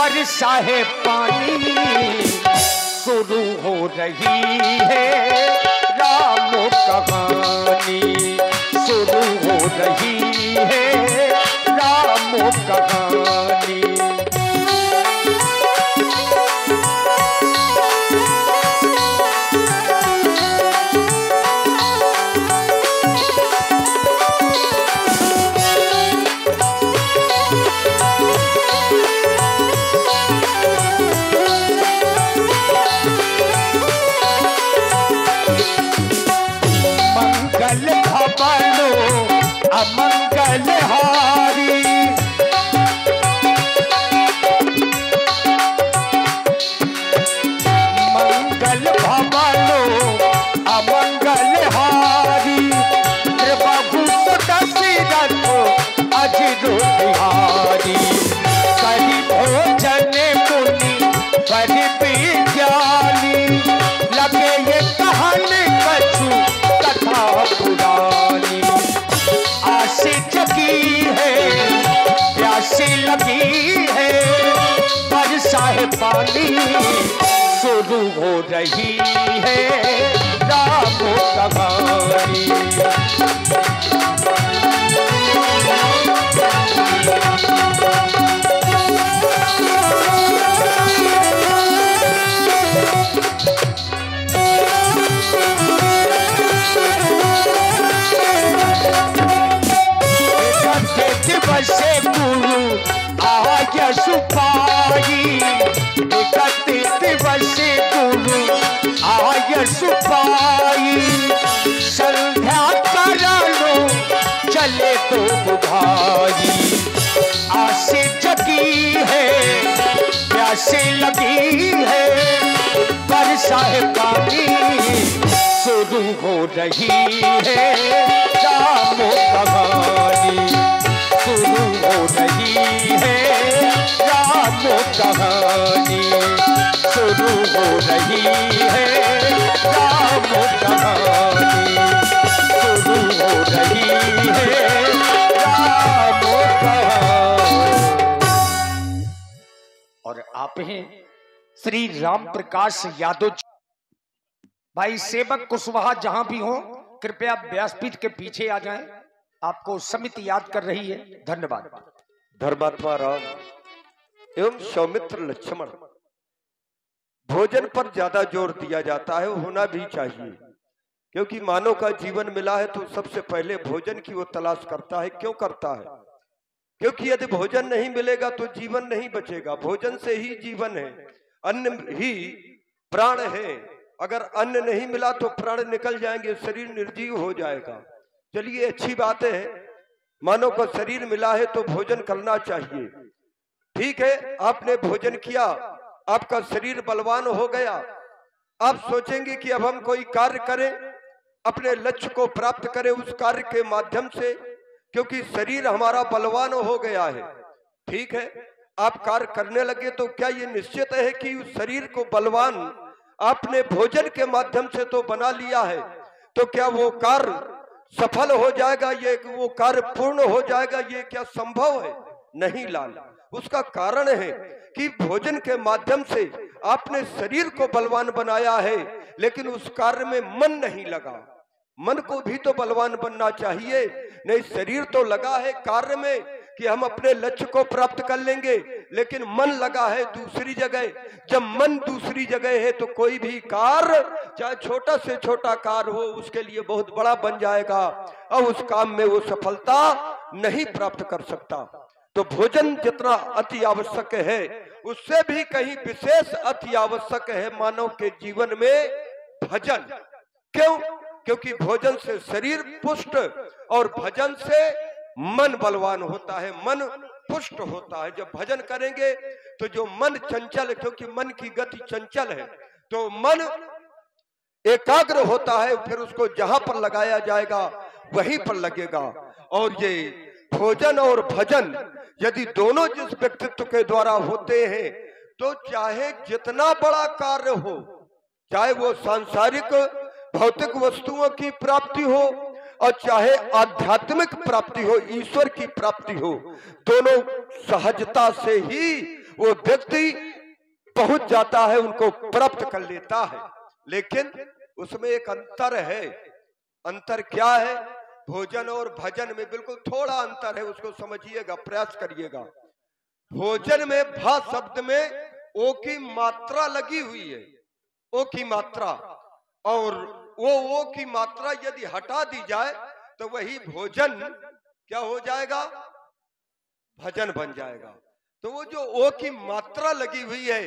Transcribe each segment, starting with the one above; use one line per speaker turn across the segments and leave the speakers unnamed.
बरसा है पानी, शुरू हो रही है राम कहानी, शुरू हो रही है राम कहानी। अमंगल हारी, मंगल भवनो अमंगल हारी, प्रभु दशरथ अजिरो बिहारी। करी भोजन मुनि बड़े विज्ञानी, लगे ये कहानी कछु कथा पुरानी। आसे जगी है प्यासी लगी है, बरसा है पानी, शुरू हो रही है राम कहानी। बसे गुरु आज्ञा सुपाई, इकतीस बसे गुरु आज्ञा सुपाई। संध्या करा लो चले तो भाई, आसे जगी है प्यासे लगी है, बरसा है पानी, शुरू हो रही है राम कहानी, शुरू हो रही है राम कहानी, शुरू हो रही है राम कहानी, शुरू हो रही है राम कहानी। और आप हैं श्री राम प्रकाश यादव जी। भाई सेवक कुशवाहा जहां भी हो, कृपया व्यासपीठ के पीछे आ जाएं, आपको समिति याद कर रही है। धन्यवाद।
धर्मात्मा राम एवं सौमित्र लक्ष्मण, भोजन पर ज्यादा जोर दिया जाता है, होना भी चाहिए, क्योंकि मानव का जीवन मिला है तो सबसे पहले भोजन की वो तलाश करता है। क्यों करता है? क्योंकि यदि भोजन नहीं मिलेगा तो जीवन नहीं बचेगा। भोजन से ही जीवन है, अन्न ही प्राण है। अगर अन्न नहीं मिला तो प्राण निकल जाएंगे, शरीर निर्जीव हो जाएगा। चलिए अच्छी बात है, मानव को शरीर मिला है तो भोजन करना चाहिए। ठीक है, आपने भोजन किया, आपका शरीर बलवान हो गया। आप सोचेंगे कि अब हम कोई कार्य करें, अपने लक्ष्य को प्राप्त करें उस कार्य के माध्यम से, क्योंकि शरीर हमारा बलवान हो गया है। ठीक है, आप कार्य करने लगे तो क्या ये निश्चित है कि उस शरीर को बलवान आपने भोजन के माध्यम से तो बना लिया है, तो क्या वो कार्य सफल हो जाएगा, ये वो कार्य पूर्ण हो जाएगा? ये क्या संभव है? नहीं लाल। उसका कारण है कि भोजन के माध्यम से आपने शरीर को बलवान बनाया है, लेकिन उस कार्य में मन नहीं लगा। मन को भी तो बलवान बनना चाहिए। नहीं, शरीर तो लगा है कार्य में कि हम अपने लक्ष्य को प्राप्त कर लेंगे, लेकिन मन लगा है दूसरी जगह। जब मन दूसरी जगह है तो कोई भी कार्य, चाहे छोटा से छोटा कार्य हो, उसके लिए बहुत बड़ा बन जाएगा और उस काम में वो सफलता नहीं प्राप्त कर सकता। तो भोजन जितना अति आवश्यक है, उससे भी कहीं विशेष अति आवश्यक है मानव के जीवन में भजन। क्यों? क्योंकि भोजन से शरीर पुष्ट और भजन से मन बलवान होता है, मन पुष्ट होता है। जब भजन करेंगे तो जो मन चंचल, क्योंकि मन की गति चंचल है, तो मन एकाग्र होता है, फिर उसको जहां पर लगाया जाएगा वहीं पर लगेगा। और ये भोजन और भजन यदि दोनों जिस व्यक्तित्व के द्वारा होते हैं, तो चाहे जितना बड़ा कार्य हो, चाहे वो सांसारिक भौतिक वस्तुओं की प्राप्ति हो और चाहे आध्यात्मिक प्राप्ति हो, ईश्वर की प्राप्ति हो, दोनों सहजता से ही वो व्यक्ति पहुंच जाता है, उनको प्राप्त कर लेता है। लेकिन उसमें एक अंतर है। अंतर क्या है? भोजन और भजन में बिल्कुल थोड़ा अंतर है, उसको समझिएगा, प्रयास करिएगा। भोजन में भा शब्द में ओ की मात्रा लगी हुई है, ओ की मात्रा, और वो ओ की मात्रा यदि हटा दी जाए तो वही भोजन क्या हो जाएगा? भजन बन जाएगा। तो वो जो ओ की मात्रा लगी हुई है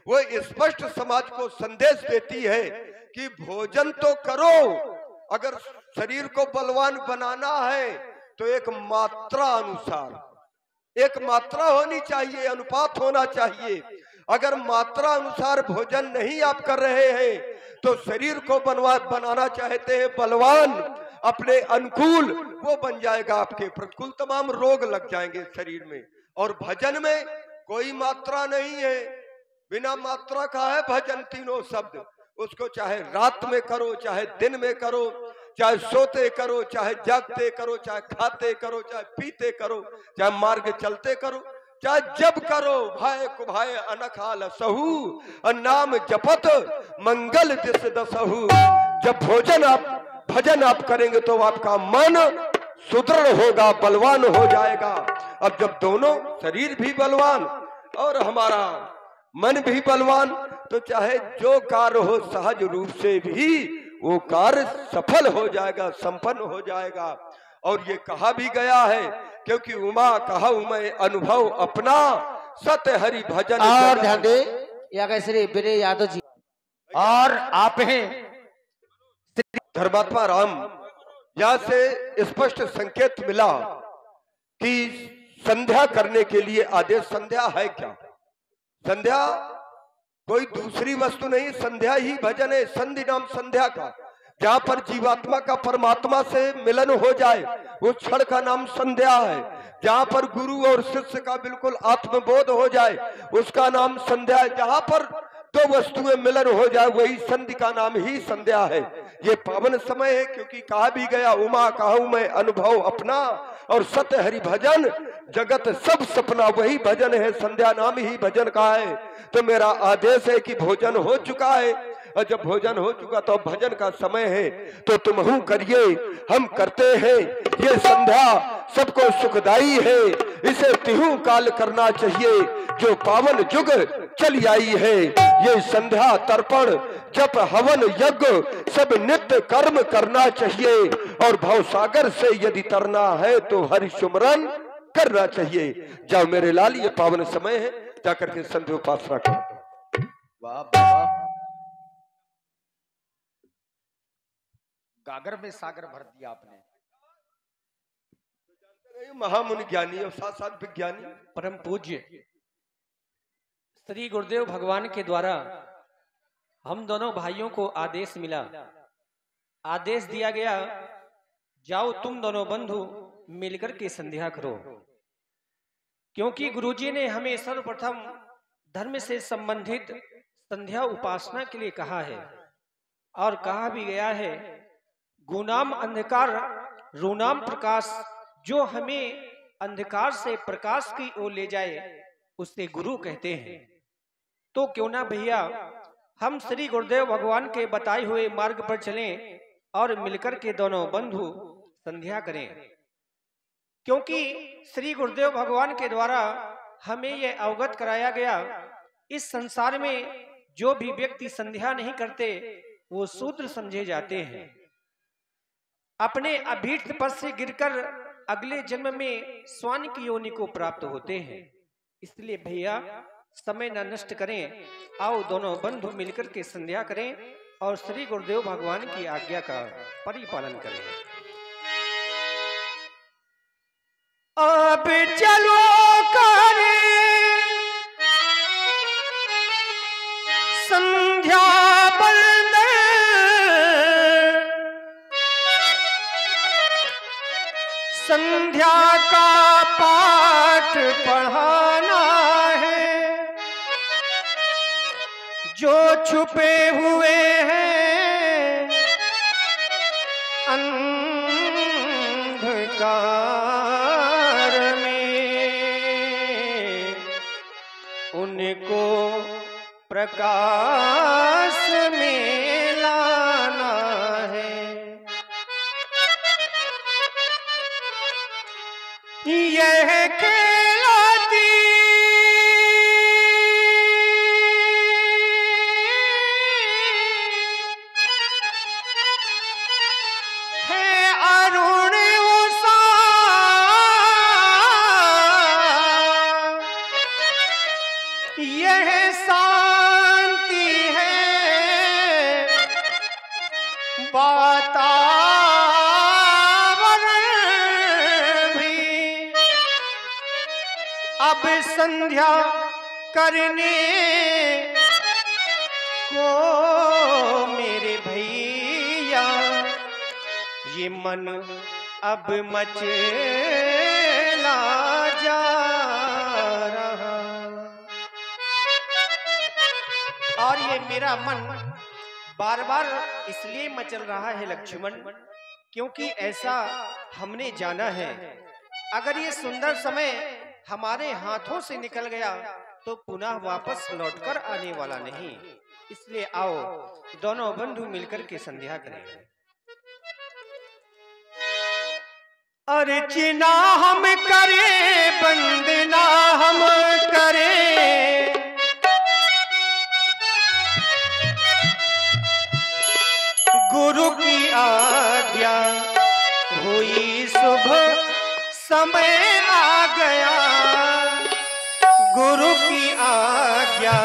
वो स्पष्ट समाज को संदेश देती है कि भोजन तो करो, अगर शरीर को बलवान बनाना है तो एक मात्रा अनुसार, एक मात्रा होनी चाहिए, अनुपात होना चाहिए। अगर मात्रा अनुसार भोजन नहीं आप कर रहे हैं तो शरीर को बनाना चाहते हैं बलवान, अपने अनुकूल, वो बन जाएगा आपके प्रतिकूल, तमाम रोग लग जाएंगे शरीर में। और भजन में कोई मात्रा नहीं है, बिना मात्रा का है भजन, तीनों शब्द। उसको चाहे रात में करो, चाहे दिन में करो, चाहे सोते करो, चाहे जागते करो, चाहे खाते करो, चाहे पीते करो, चाहे मार्ग चलते करो, चाहे जब करो, भाई कुभाए अनखाल सहू, नाम जपत मंगल दिस दसहू। जब भजन आप करेंगे तो आपका मन सुदृढ़ होगा, बलवान हो जाएगा। अब जब दोनों शरीर भी बलवान और हमारा मन भी बलवान, तो चाहे जो कार्य हो सहज रूप से भी वो कार्य सफल हो जाएगा, संपन्न हो जाएगा। और ये कहा भी गया है, क्योंकि उमा कहा मैं अनुभव अपना, सत्य हरि भजन।
और ध्यान दे, या श्री विनय यादव जी,
और आप हैं
धर्मात्मा राम। यहाँ से स्पष्ट संकेत मिला कि संध्या करने के लिए आदेश। संध्या है क्या? संध्या कोई दूसरी वस्तु नहीं, संध्या ही भजन है। संधि नाम संध्या का, जहां पर जीवात्मा का परमात्मा से मिलन हो जाए उस क्षण का नाम संध्या है। जहां पर गुरु और शिष्य का बिल्कुल आत्मबोध हो जाए उसका नाम संध्या है। जहां पर दो वस्तुएं मिलन हो जाए वही संधि का नाम ही संध्या है। ये पावन समय है, क्योंकि कहा भी गया उमा कहूं मैं अनुभव अपना, और सत्य हरि भजन जगत सब सपना, वही भजन है, संध्या नाम ही भजन का है। तो मेरा आदेश है कि भोजन हो चुका है, और जब भोजन हो चुका तो भजन का समय है, तो तुम करिए, हम करते हैं। ये संध्या सबको सुखदाई है, इसे तिहु काल करना चाहिए, जो पावन युग चली आई है। ये संध्या तर्पण जप हवन यज्ञ सब नित्य कर्म करना चाहिए, और भवसागर से यदि तरना है तो हरि सुमरन करना चाहिए। जाओ मेरे लाल, ये पावन समय है, जाकर के संध्या उपासना करो।
वाह बाबा, गागर में सागर भर दिया आपने।
महामुनि ज्ञानी और साथ साथ विज्ञानी
परम पूज्य श्री गुरुदेव भगवान के द्वारा हम दोनों भाइयों को आदेश मिला, आदेश दिया गया, जाओ तुम दोनों बंधु मिलकर के संध्या करो। क्योंकि गुरुजी ने हमें सर्वप्रथम धर्म से संबंधित संध्या उपासना के लिए कहा है, और कहा भी गया है गुनाम अंधकार रूनाम प्रकाश, जो हमें अंधकार से प्रकाश की ओर ले जाए उसे गुरु कहते हैं। तो क्यों ना भैया हम श्री गुरुदेव भगवान के बताए हुए मार्ग पर चलें और मिलकर के दोनों बंधु संध्या करें। क्योंकि श्री गुरुदेव भगवान के द्वारा हमें यह अवगत कराया गया, इस संसार में जो भी व्यक्ति संध्या नहीं करते वो शूद्र समझे जाते हैं, अपने अभीष्ट पद से गिरकर अगले जन्म में स्वान की योनि को प्राप्त होते हैं। इसलिए भैया समय न नष्ट करें, आओ दोनों बंधु मिलकर के संध्या करें और श्री गुरुदेव भगवान की आज्ञा का परिपालन करें।
अब चलो करें संध्या बंदे, संध्या का पाठ पढ़ाना है, जो छुपे हुए हैं अंधकार में
उनको प्रकाश में लाना है। यह कहलाती है अरुण उषा, यह शांति है वातावरण भी। अब संध्या करने को मेरे भैया ये मन अब मचला जा रहा। और ये मेरा मन बार बार इसलिए मचल रहा है लक्ष्मण, क्योंकि ऐसा हमने जाना है, अगर ये सुंदर समय हमारे हाथों से निकल गया तो पुनः वापस लौटकर आने वाला नहीं। इसलिए आओ दोनों बंधु मिलकर के संध्या करें। अर्चना हम करें, वंदना हम करें, गुरु की आज्ञा हुई, शुभ समय आ गया। गुरु की आज्ञा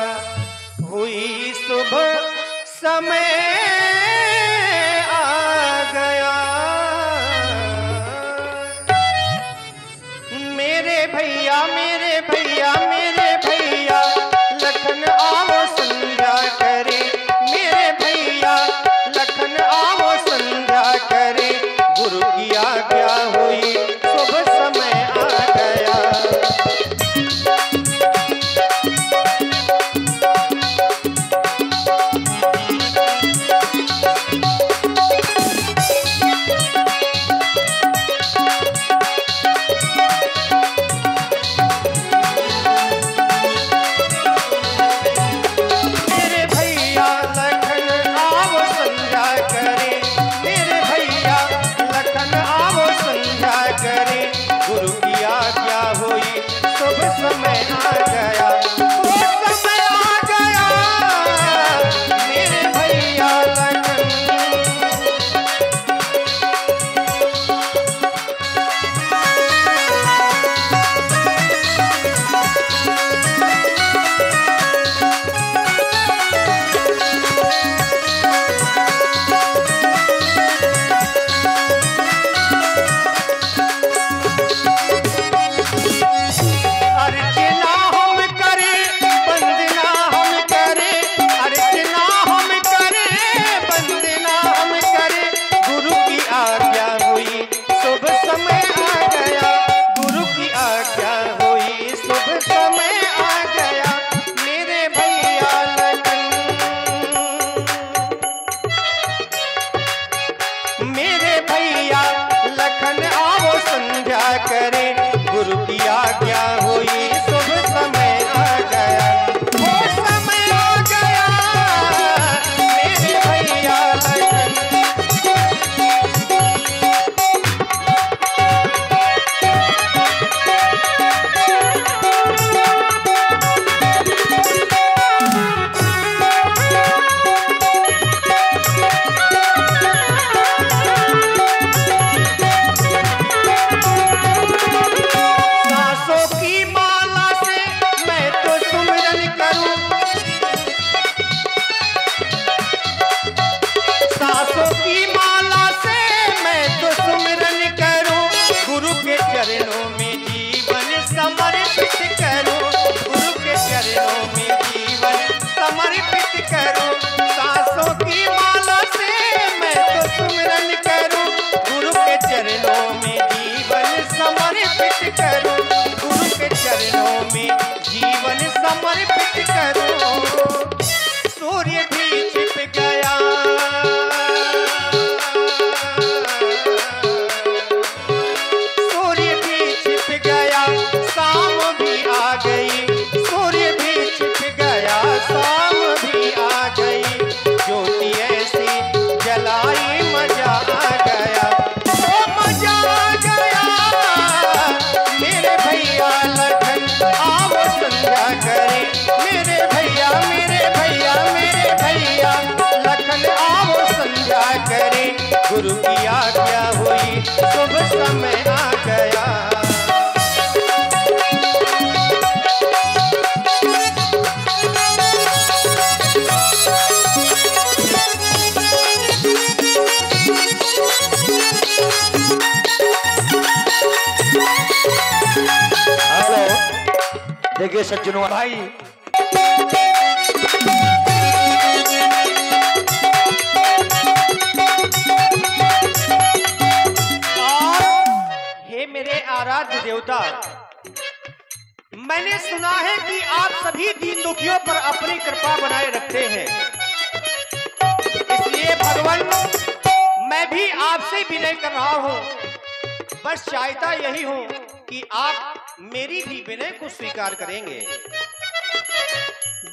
हुई, शुभ समय आ गया। मेरे भैया मेरे भैया मेरे भैया, लखन आओ संध्या करे। मेरे भैया लखन आओ संध्या करे, गुरु की आज्ञा हुई, शुभ समय आ गया। गुरु की आज्ञा हुई, शुभ समय आ गया।
देखिए सज्जनों भाई,
हे मेरे आराध्य देवता, मैंने सुना है कि आप सभी दीन दुखियों पर अपनी कृपा बनाए रखते हैं, इसलिए भगवान मैं भी आपसे विनय कर रहा हूं। बस चाहता यही हूं कि आप मेरी भी विनय को स्वीकार करेंगे।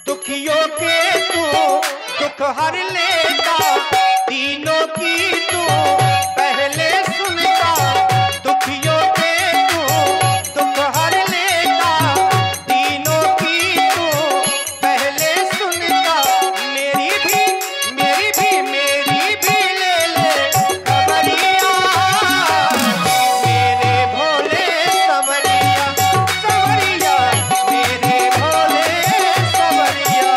दुखियों के तू दुख हर लेता, तीनों की तू पहले सुनता। दुखियों के तू दुख हर लेता, तीनों की तू पहले सुनता। मेरी भी ले ले खबरिया, मेरे भोले सवरिया, सवरिया मेरे भोले सवरिया।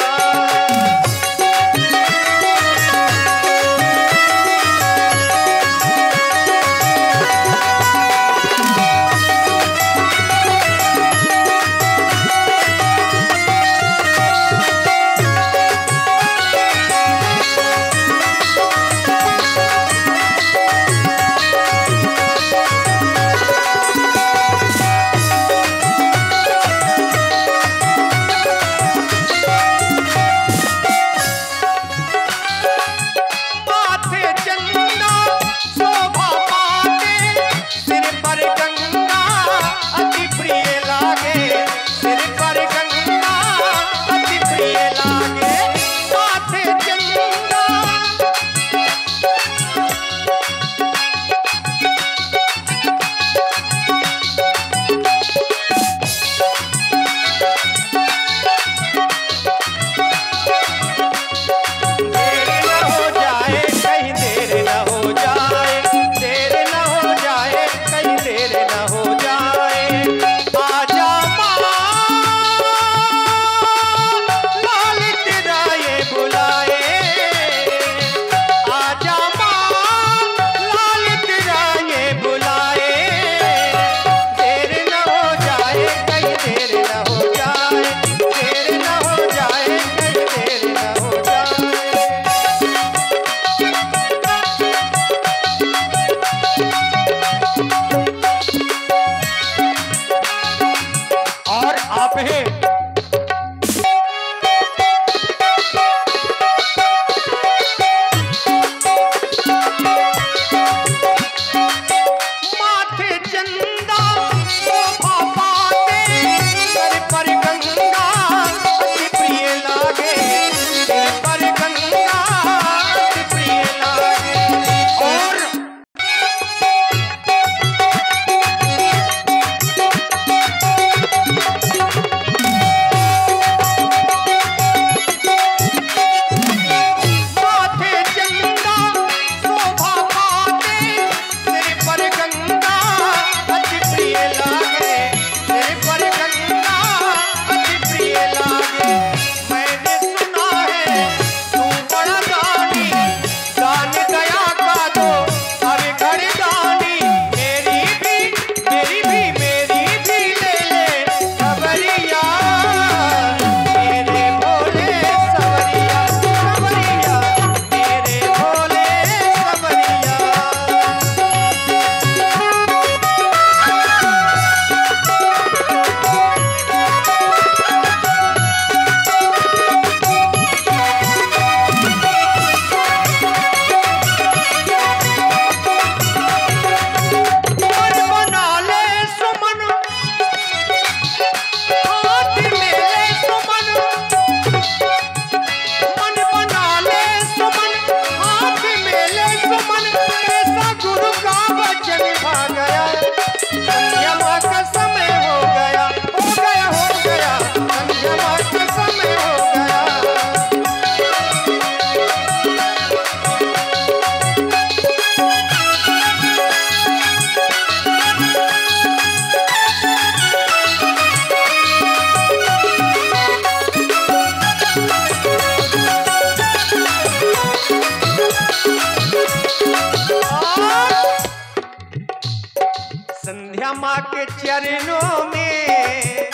चरणों में,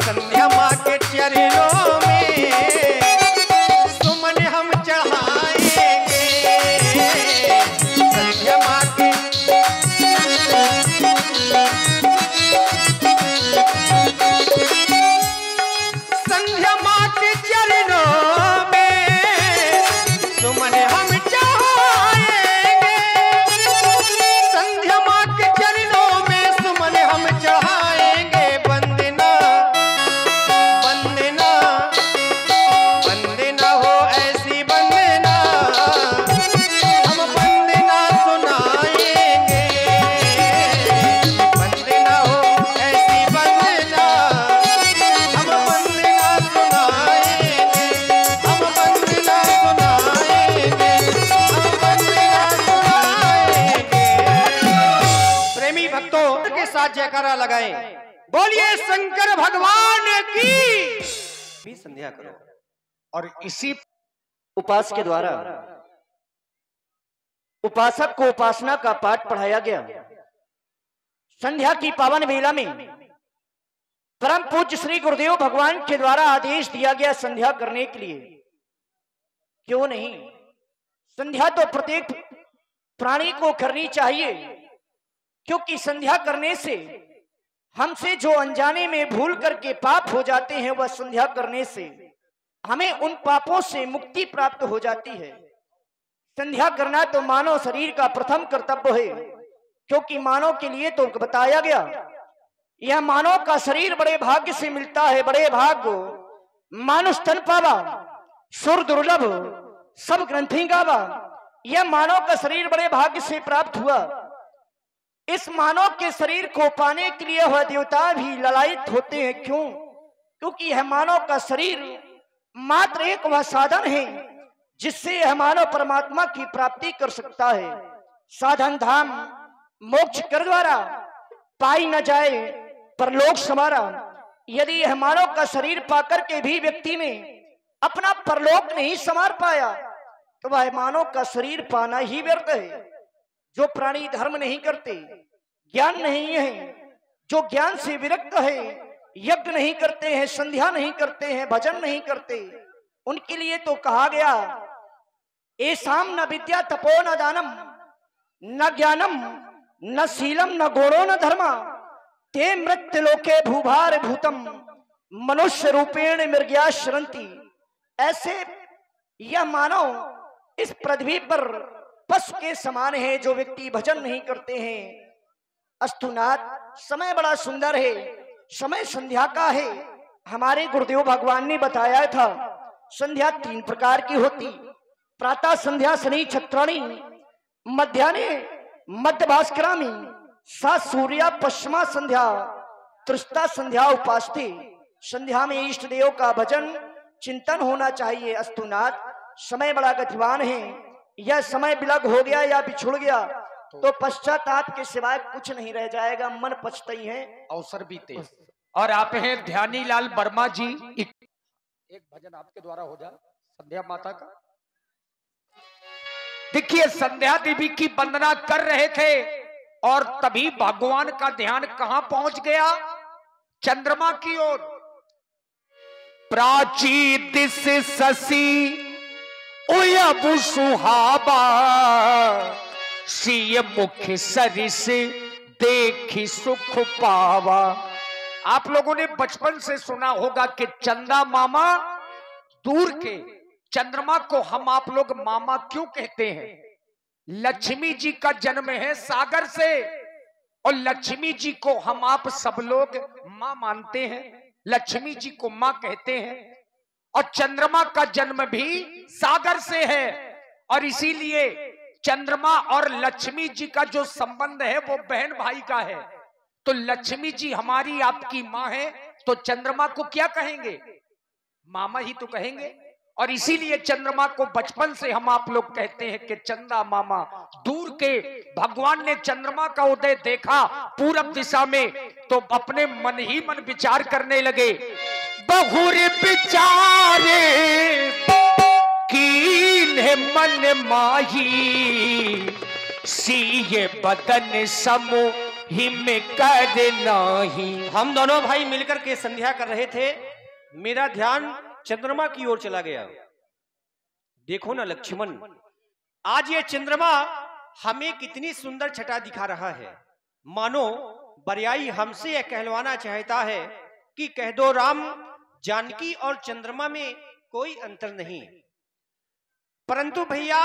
संध्या माँ के चरणों में सुमन हम चढ़ाएंगे। संध्या माँ के संध्या माँ के चरणों में सुमन हम चढ़ाएंगे। संध्या माँ के चरणों में सुमन हम चढ़ाएंगे। वंदना वंदना वंदना हो ऐसी वंदना हम वंदना सुनाएंगे। वंदना हो ऐसी वंदना हम वंदना सुनाएंगे। हम वंदना सुनाएंगे। हम वंदना सुनाएंगे। प्रेमी भक्तों के साथ जयकारा लगाएं। बोलिए शंकर भगवान की। भी संध्या करो।
और इसी
उपास के द्वारा उपासक को उपासना का पाठ पढ़ाया गया। संध्या की पावन वेला में परम पूज्य श्री गुरुदेव भगवान के द्वारा आदेश दिया गया संध्या करने के लिए। क्यों नहीं, संध्या तो प्रत्येक प्राणी को करनी चाहिए, क्योंकि संध्या करने से हमसे जो अनजाने में भूल करके पाप हो जाते हैं, वह संध्या करने से हमें उन पापों से मुक्ति प्राप्त हो जाती है। संध्या करना तो मानव शरीर का प्रथम कर्तव्य है, क्योंकि मानव के लिए तो बताया गया यह मानव का शरीर बड़े भाग्य से मिलता है। बड़े भाग्य मानुष तन पावा, सुर दुर्लभ सब ग्रंथि गावा। यह मानव का शरीर बड़े भाग्य से प्राप्त हुआ। इस मानव के शरीर को पाने के लिए वह देवता भी ललायित होते हैं। क्यों? क्योंकि यह मानव का शरीर मात्र एक वह साधन है जिससे यह मानव परमात्मा की प्राप्ति कर सकता है। साधन धाम मोक्ष कर द्वारा पाई न जाए परलोक समारा। यदि यह मानव का शरीर पाकर के भी व्यक्ति ने अपना परलोक नहीं संवार पाया, तो वह मानव का शरीर पाना ही व्यर्थ है। जो प्राणी धर्म नहीं करते, ज्ञान नहीं है, जो ज्ञान से विरक्त है, यज्ञ नहीं करते हैं, संध्या नहीं करते हैं, भजन नहीं करते, उनके लिए तो कहा गया एसाम न विद्या तपो न दानम न ज्ञानम न शीलम न गुणो न धर्मा ते मृत्यु लोके भूभार भूतम मनुष्य रूपेण मृग्या शरंती। ऐसे यह मानव इस पृथ्वी पर पशु के समान है जो व्यक्ति भजन नहीं करते हैं। अस्तुनाथ समय बड़ा सुंदर है, समय संध्या का है। हमारे गुरुदेव भगवान ने बताया था संध्या 3 प्रकार की होती। प्रातः संध्या शनि छत्राणी, मध्याह्ने मध्य भास्करामी, सा सूर्या पश्चिमा संध्या, त्रिस्ता संध्या उपास्ते। संध्या में इष्ट देव का भजन चिंतन होना चाहिए। अस्तुनाथ समय बड़ा गतिवान है। यह समय विलग हो गया या बिछुड़ गया तो पश्चाताप के सिवाय कुछ नहीं रह जाएगा। मन पछताई है,
अवसर बीते। और आप हैं ध्यानी लाल वर्मा जी। एक भजन आपके द्वारा हो जाए संध्या माता का। देखिए संध्या देवी की वंदना कर रहे थे और तभी भगवान का ध्यान कहां पहुंच गया? चंद्रमा की ओर। प्राची दिस ससी उयबु सुहाबा, सिय मुख सरिस देखी सुख पावा। आप लोगों ने बचपन से सुना होगा कि चंदा मामा दूर के चंद्रमा को हम आप लोग मामा क्यों कहते हैं? लक्ष्मी जी का जन्म है सागर से और लक्ष्मी जी को हम आप सब लोग मां मानते हैं, लक्ष्मी जी को मां कहते हैं। और चंद्रमा का जन्म भी सागर से है और इसीलिए चंद्रमा और लक्ष्मी जी का जो संबंध है वो बहन भाई का है। तो लक्ष्मी जी हमारी आपकी मां है तो चंद्रमा को क्या कहेंगे? मामा ही तो कहेंगे। और इसीलिए चंद्रमा को बचपन से हम आप लोग कहते हैं कि चंदा मामा। दूर के भगवान ने चंद्रमा का उदय देखा पूरब दिशा में तो अपने मन ही मन विचार करने लगे। बहुर विचारे कीन्हे मन माही, सीये बदन समो हिम करना ही।
हम दोनों भाई मिलकर के संध्या कर रहे थे, मेरा ध्यान चंद्रमा की ओर चला गया। देखो ना लक्ष्मण, आज ये चंद्रमा हमें कितनी सुंदर छटा दिखा रहा है, मानो बरियाई हमसे यह कहलवाना चाहता है कि कह दो राम, जानकी और चंद्रमा में कोई अंतर नहीं। परंतु भैया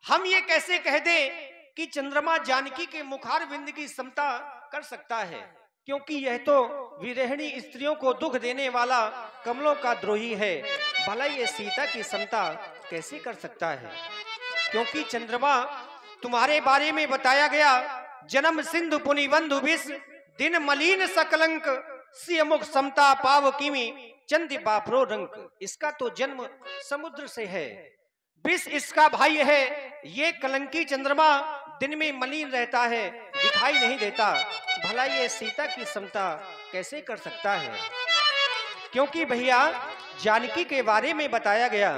हम ये कैसे कह दें कि चंद्रमा जानकी के मुखार बिंद की समता कर सकता है, क्योंकि यह तो विरहिणी स्त्रियों को दुख देने वाला कमलों का द्रोही है। भला ये सीता की समता कैसे कर सकता है, क्योंकि चंद्रमा तुम्हारे बारे में बताया गया, जन्म सिंधु पुनि बंधु विष, दिन मलिन सकलंक, सिय मुख समता पाव किमी, चंद बापरो रंक। इसका तो जन्म समुद्र से है, विष इसका भाई है। ये कलंकी चंद्रमा दिन में मलिन रहता है, दिखाई नहीं देता। भला ये सीता की समता कैसे कर सकता है, क्योंकि भैया जानकी के बारे में बताया गया,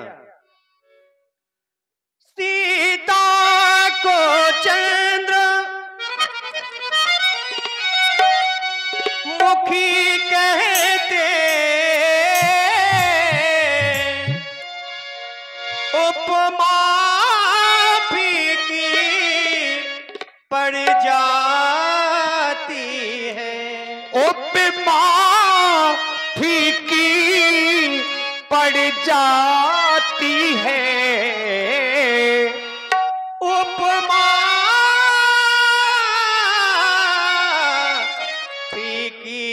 सीता को चंद्र मुखी कहते, उपमा फीकी पड़ जाती है। उपमा फीकी पड़ जाती है, उपमा फीकी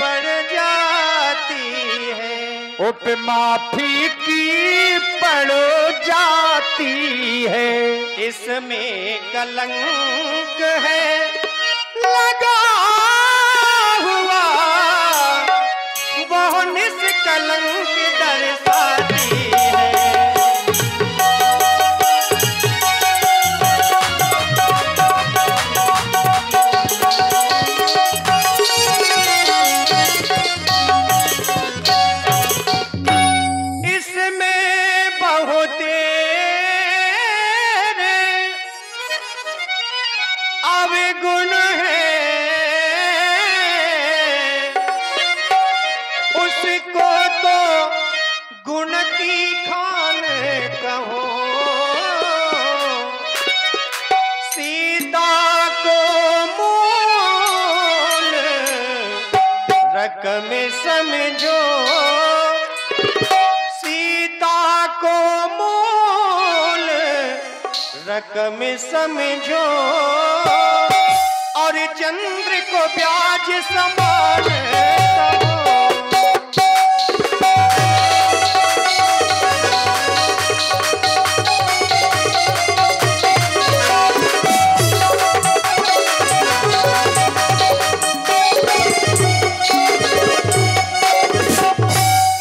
पड़ जाती है, उपमा फीकी पड़ जाती है। इसमें कलंक है लगा हुआ, वो निष्कलंक दर्शाती है। गुण है उसको तो गुण की खान कहो, सीता को मूल रकम समझो, सीता को मूल रकम समझो, और चंद्र को ब्याज समान कहो।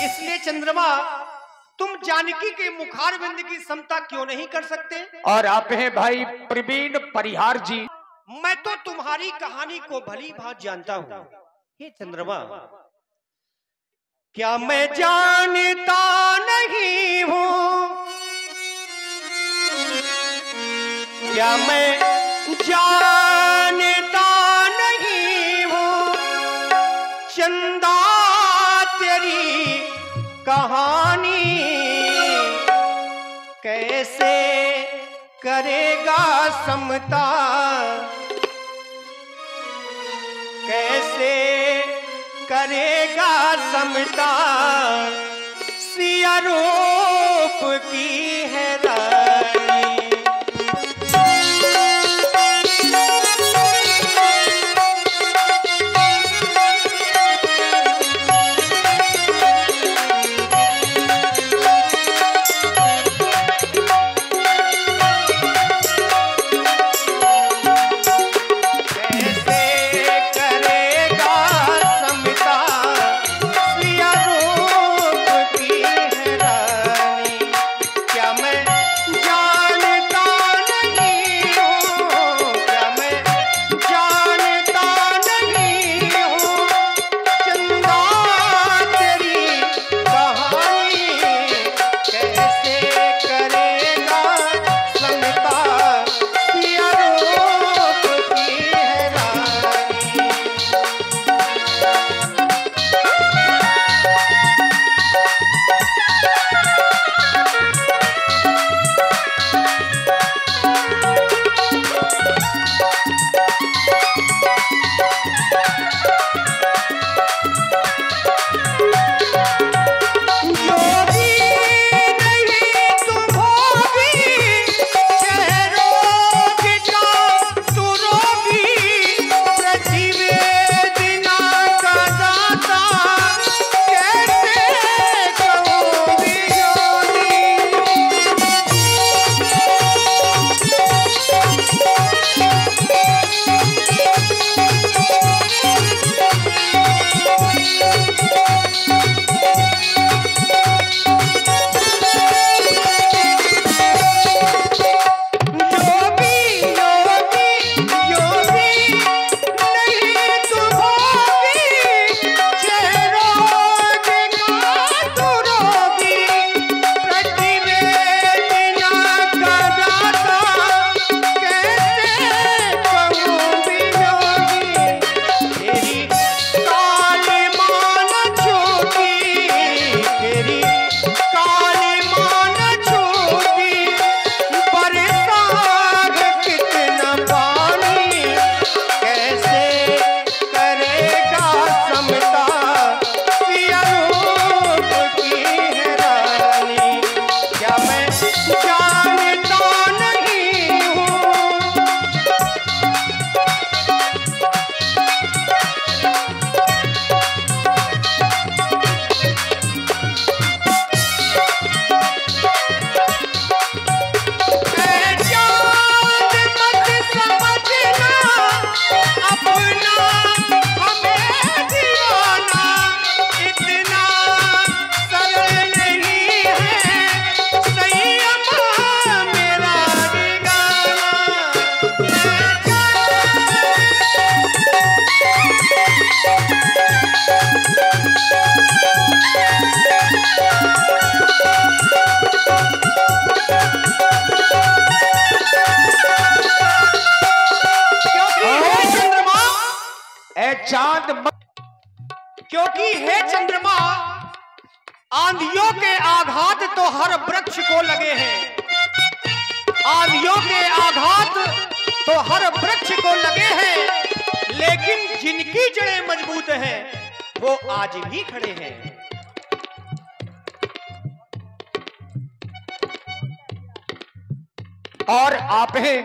इसलिए चंद्रमा, तुम जानकी के मुखार बिंद की समता क्यों नहीं कर सकते?
और आप हैं भाई प्रवीण परिहार जी।
मैं तो तुम्हारी कहानी को भली भांति जानता हूं। हे चंद्रमा,
क्या मैं जानता नहीं हूं, क्या मैं जानता नहीं हूं, चंदा तेरी कहानी कैसे करेगा समता, कैसे करेगा समता, सिया रूप की है रानी। क्या आंधियों के आघात तो हर वृक्ष को लगे हैं, आंधियों के आघात तो हर वृक्ष को लगे हैं, लेकिन जिनकी जड़ें मजबूत हैं वो आज भी खड़े हैं।
और आप हैं